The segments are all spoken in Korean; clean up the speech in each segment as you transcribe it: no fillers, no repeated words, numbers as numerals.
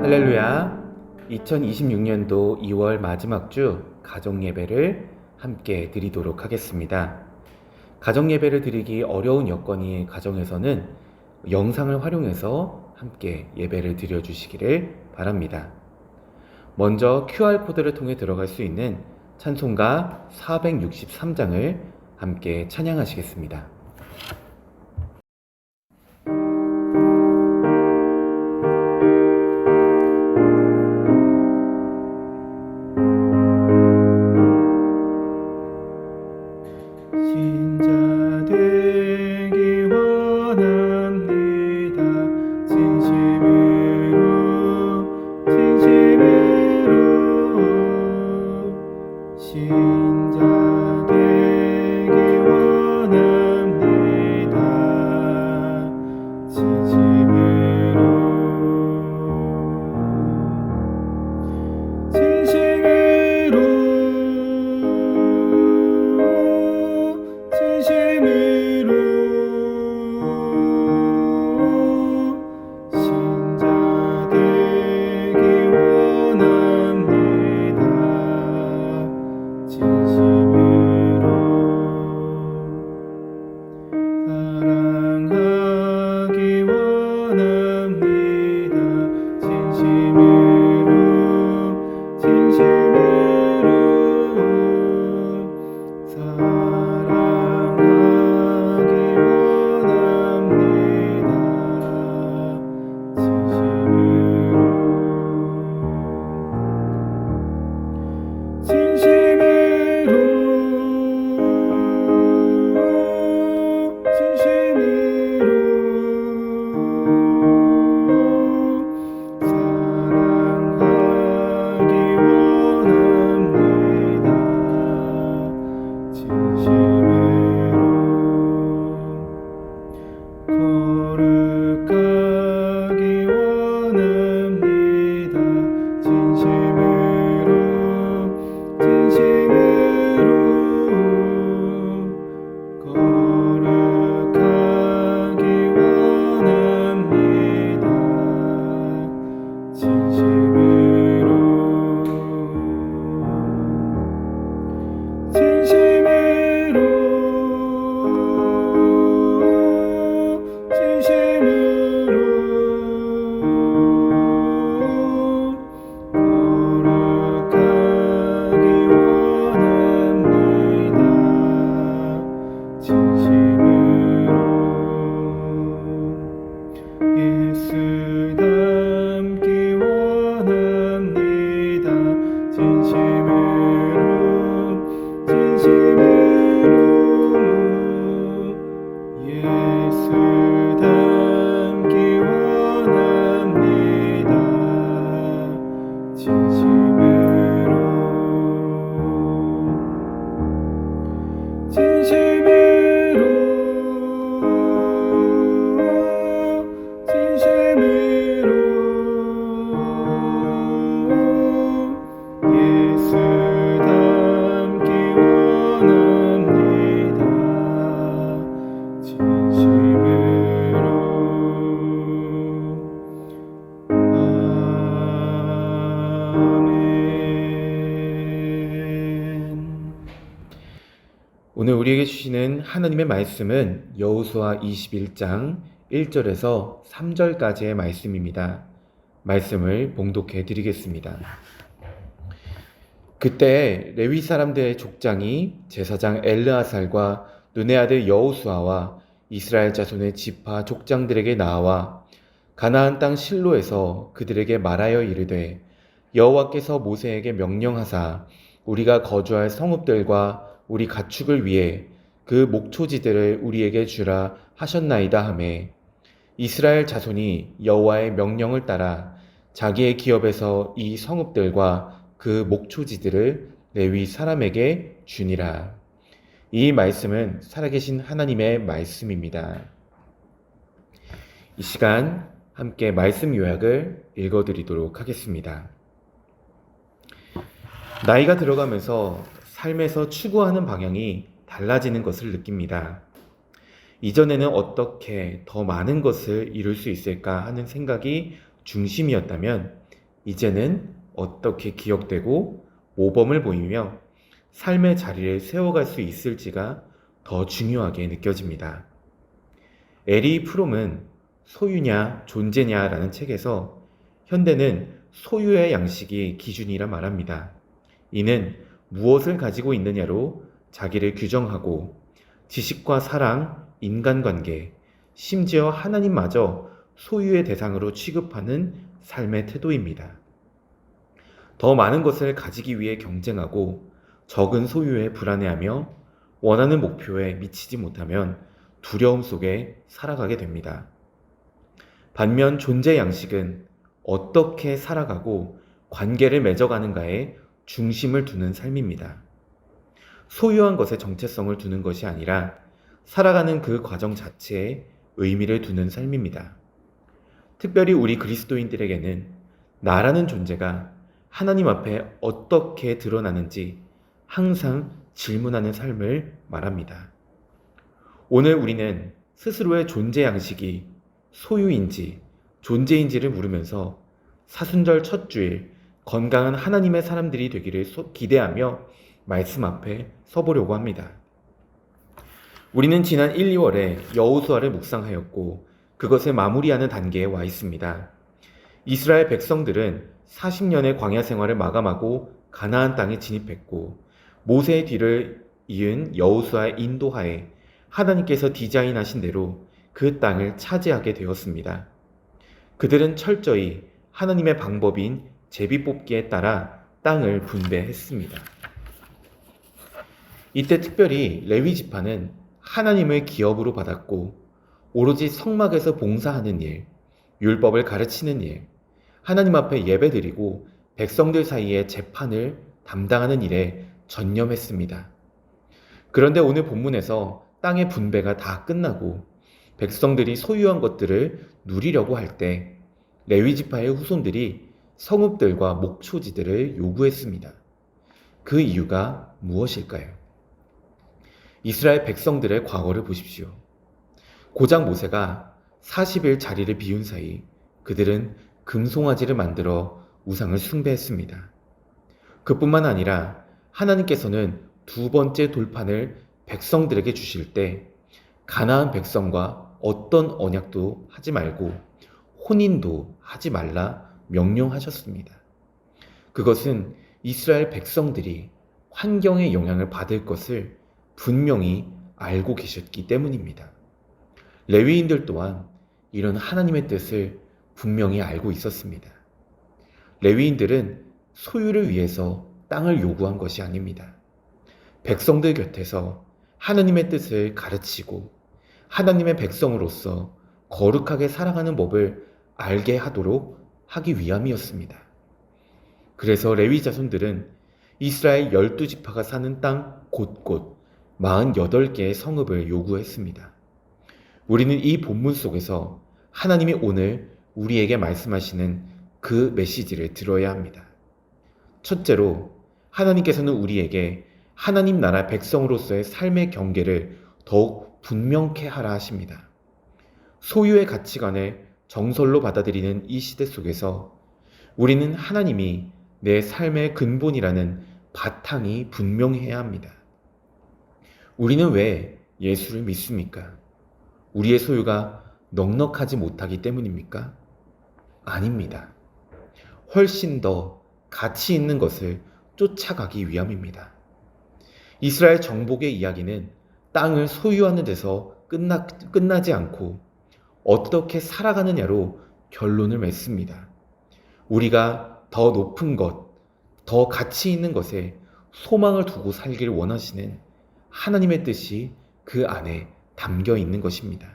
할렐루야. 2026년도 2월 마지막 주 가정 예배를 함께 드리도록 하겠습니다. 가정 예배를 드리기 어려운 여건이 가정에서는 영상을 활용해서 함께 예배를 드려 주시기를 바랍니다. 먼저 QR코드를 통해 들어갈 수 있는 찬송가 463장을 함께 찬양하시겠습니다. 오늘 우리에게 주시는 하나님의 말씀은 여호수아 21장 1절에서 3절까지의 말씀입니다. 말씀을 봉독해 드리겠습니다. 그때 레위 사람들의 족장이 제사장 엘르아살과 눈의 아들 여호수아와 이스라엘 자손의 지파 족장들에게 나와 가나안 땅 실로에서 그들에게 말하여 이르되 여호와께서 모세에게 명령하사 우리가 거주할 성읍들과 우리 가축을 위해 그 목초지들을 우리에게 주라 하셨나이다 하매 이스라엘 자손이 여호와의 명령을 따라 자기의 기업에서 이 성읍들과 그 목초지들을 레위 사람에게 주니라. 이 말씀은 살아계신 하나님의 말씀입니다. 이 시간 함께 말씀 요약을 읽어드리도록 하겠습니다. 나이가 들어가면서 삶에서 추구하는 방향이 달라지는 것을 느낍니다. 이전에는 어떻게 더 많은 것을 이룰 수 있을까 하는 생각이 중심이었다면 이제는 어떻게 기억되고 모범을 보이며 삶의 자리를 세워갈 수 있을지가 더 중요하게 느껴집니다. 에리 프롬은 소유냐 존재냐라는 책에서 현대는 소유의 양식이 기준이라 말합니다. 이는 무엇을 가지고 있느냐로 자기를 규정하고 지식과 사랑, 인간관계, 심지어 하나님마저 소유의 대상으로 취급하는 삶의 태도입니다. 더 많은 것을 가지기 위해 경쟁하고 적은 소유에 불안해하며 원하는 목표에 미치지 못하면 두려움 속에 살아가게 됩니다. 반면 존재 양식은 어떻게 살아가고 관계를 맺어가는가에 중심을 두는 삶입니다. 소유한 것에 정체성을 두는 것이 아니라 살아가는 그 과정 자체에 의미를 두는 삶입니다. 특별히 우리 그리스도인들에게는 나라는 존재가 하나님 앞에 어떻게 드러나는지 항상 질문하는 삶을 말합니다. 오늘 우리는 스스로의 존재 양식이 소유인지 존재인지를 물으면서 사순절 첫 주일 건강한 하나님의 사람들이 되기를 기대하며 말씀 앞에 서보려고 합니다. 우리는 지난 1, 2월에 여호수아를 묵상하였고 그것을 마무리하는 단계에 와 있습니다. 이스라엘 백성들은 40년의 광야 생활을 마감하고 가나안 땅에 진입했고 모세의 뒤를 이은 여호수아의 인도하에 하나님께서 디자인하신 대로 그 땅을 차지하게 되었습니다. 그들은 철저히 하나님의 방법인 제비뽑기에 따라 땅을 분배했습니다. 이때 특별히 레위 지파는 하나님을 기업으로 받았고 오로지 성막에서 봉사하는 일, 율법을 가르치는 일, 하나님 앞에 예배드리고 백성들 사이에 재판을 담당하는 일에 전념했습니다. 그런데 오늘 본문에서 땅의 분배가 다 끝나고 백성들이 소유한 것들을 누리려고 할 때 레위 지파의 후손들이 성읍들과 목초지들을 요구했습니다. 그 이유가 무엇일까요? 이스라엘 백성들의 과거를 보십시오. 고작 모세가 40일 자리를 비운 사이 그들은 금송아지를 만들어 우상을 숭배했습니다. 그뿐만 아니라 하나님께서는 두 번째 돌판을 백성들에게 주실 때 가나안 백성과 어떤 언약도 하지 말고 혼인도 하지 말라 명령하셨습니다. 그것은 이스라엘 백성들이 환경의 영향을 받을 것을 분명히 알고 계셨기 때문입니다. 레위인들 또한 이런 하나님의 뜻을 분명히 알고 있었습니다. 레위인들은 소유를 위해서 땅을 요구한 것이 아닙니다. 백성들 곁에서 하나님의 뜻을 가르치고 하나님의 백성으로서 거룩하게 살아가는 법을 알게 하도록 하기 위함이었습니다. 그래서 레위 자손들은 이스라엘 12지파가 사는 땅 곳곳 48개의 성읍을 요구했습니다. 우리는 이 본문 속에서 하나님이 오늘 우리에게 말씀하시는 그 메시지를 들어야 합니다. 첫째로 하나님께서는 우리에게 하나님 나라 백성으로서의 삶의 경계를 더욱 분명케 하라 하십니다. 소유의 가치관을 정설로 받아들이는 이 시대 속에서 우리는 하나님이 내 삶의 근본이라는 바탕이 분명해야 합니다. 우리는 왜 예수를 믿습니까? 우리의 소유가 넉넉하지 못하기 때문입니까? 아닙니다. 훨씬 더 가치 있는 것을 쫓아가기 위함입니다. 이스라엘 정복의 이야기는 땅을 소유하는 데서 끝나지 않고 어떻게 살아가느냐로 결론을 맺습니다. 우리가 더 높은 것, 더 가치 있는 것에 소망을 두고 살기를 원하시는 하나님의 뜻이 그 안에 담겨 있는 것입니다.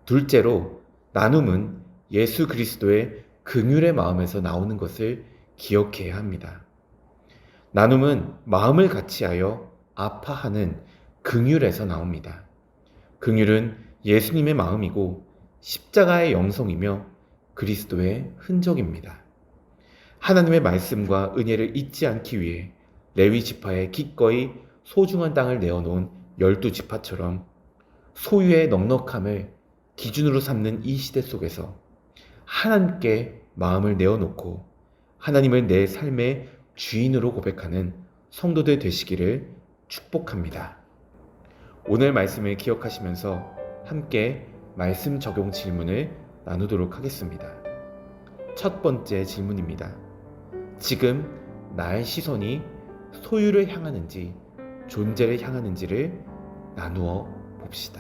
둘째로 나눔은 예수 그리스도의 긍휼의 마음에서 나오는 것을 기억해야 합니다. 나눔은 마음을 같이하여 아파하는 긍휼에서 나옵니다. 긍휼은 예수님의 마음이고 십자가의 영성이며 그리스도의 흔적입니다. 하나님의 말씀과 은혜를 잊지 않기 위해 레위 지파에 기꺼이 소중한 땅을 내어놓은 12지파처럼 소유의 넉넉함을 기준으로 삼는 이 시대 속에서 하나님께 마음을 내어놓고 하나님을 내 삶의 주인으로 고백하는 성도들 되시기를 축복합니다. 오늘 말씀을 기억하시면서 함께 말씀 적용 질문을 나누도록 하겠습니다. 첫 번째 질문입니다. 지금 나의 시선이 소유를 향하는지 존재를 향하는지를 나누어 봅시다.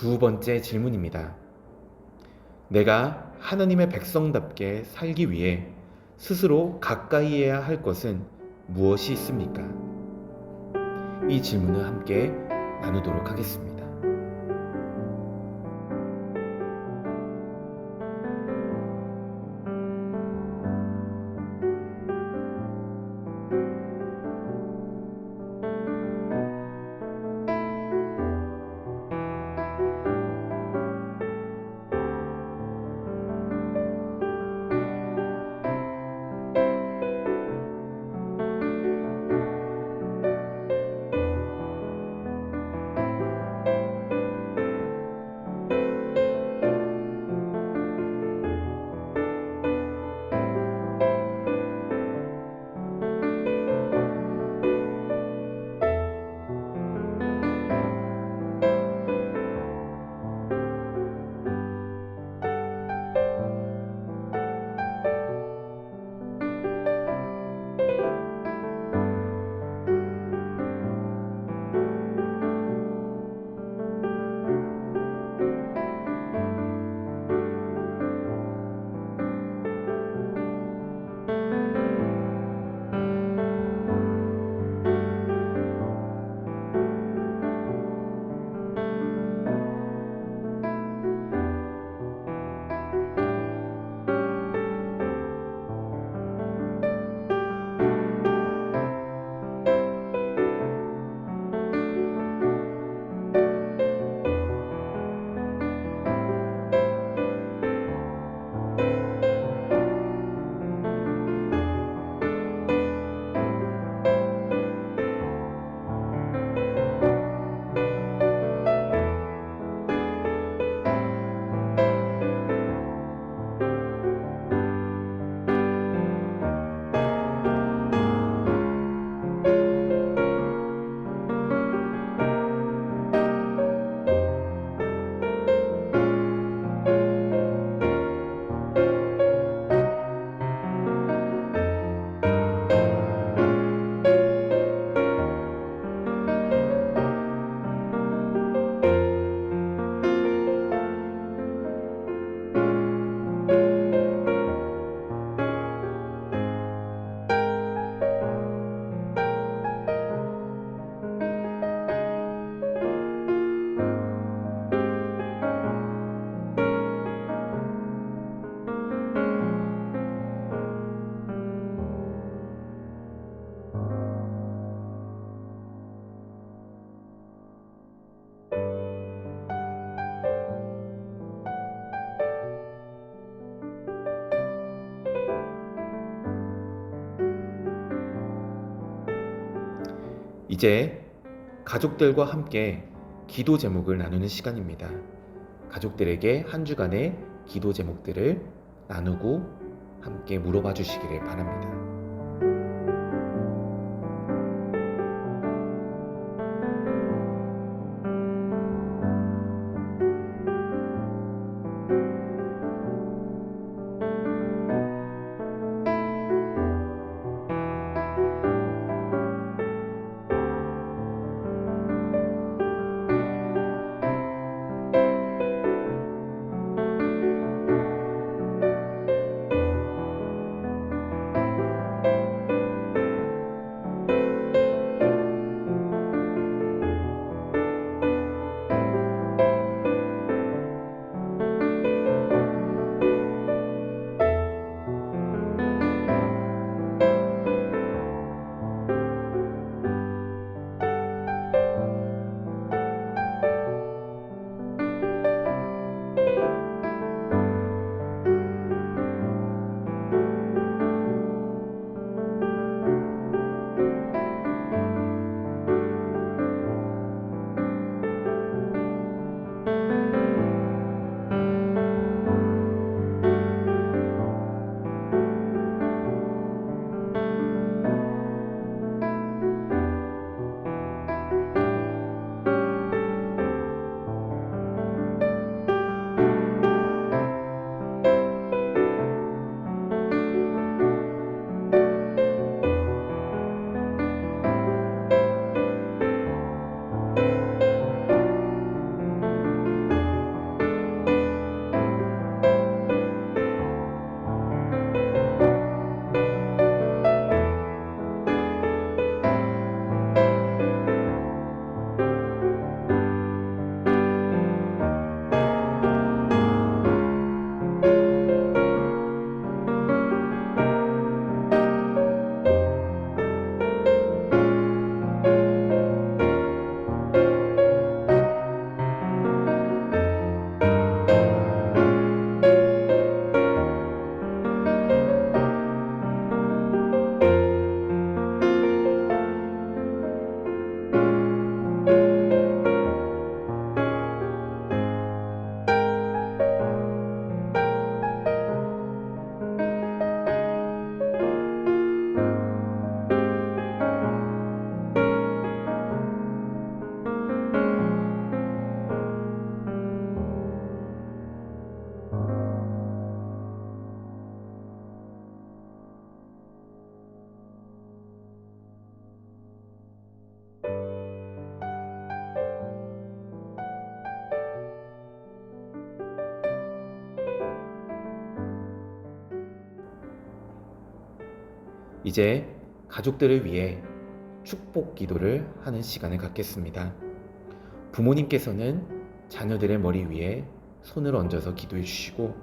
두 번째 질문입니다. 내가 하나님의 백성답게 살기 위해 스스로 가까이 해야 할 것은 무엇이 있습니까? 이 질문을 함께 나누도록 하겠습니다. 이제 가족들과 함께 기도 제목을 나누는 시간입니다. 가족들에게 한 주간의 기도 제목들을 나누고 함께 물어봐 주시기를 바랍니다. 이제 가족들을 위해 축복 기도를 하는 시간을 갖겠습니다. 부모님께서는 자녀들의 머리 위에 손을 얹어서 기도해 주시고,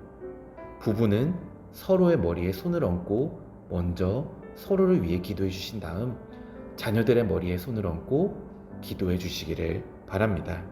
부부는 서로의 머리에 손을 얹고 먼저 서로를 위해 기도해 주신 다음 자녀들의 머리에 손을 얹고 기도해 주시기를 바랍니다.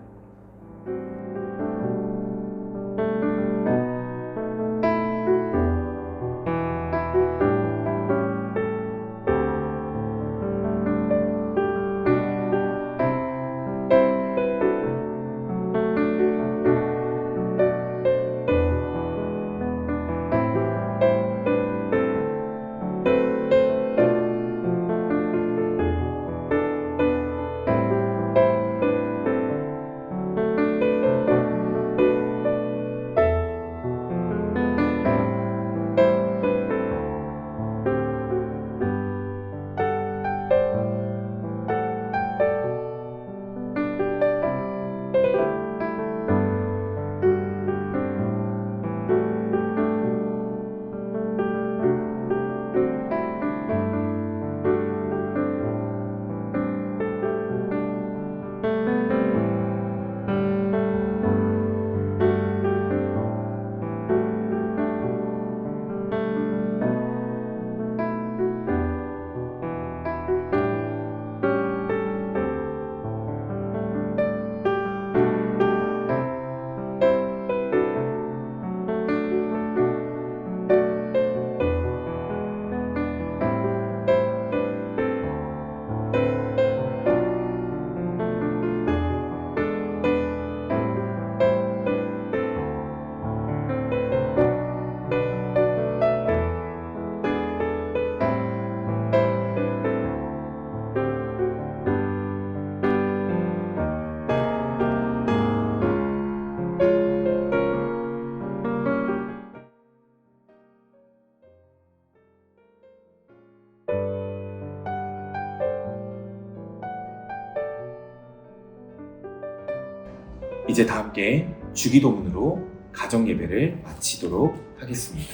이제 다 함께 주기도문으로 가정 예배를 마치도록 하겠습니다.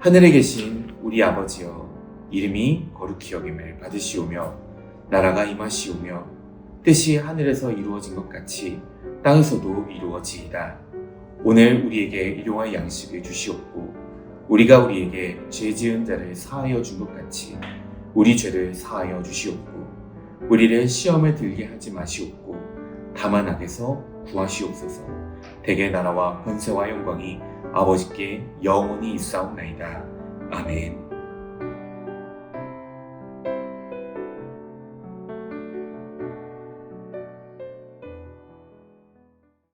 하늘에 계신 우리 아버지여, 이름이 거룩히 여김을 받으시오며 나라가 임하시오며 뜻이 하늘에서 이루어진 것 같이 땅에서도 이루어지이다. 오늘 우리에게 일용할 양식을 주시옵고 우리가 우리에게 죄 지은 자를 사하여 준 것 같이 우리 죄를 사하여 주시옵고 우리를 시험에 들게 하지 마시옵고 다만 악에서 구하시옵소서. 대개 나라와 권세와 영광이 아버지께 영원히 있사옵나이다. 아멘.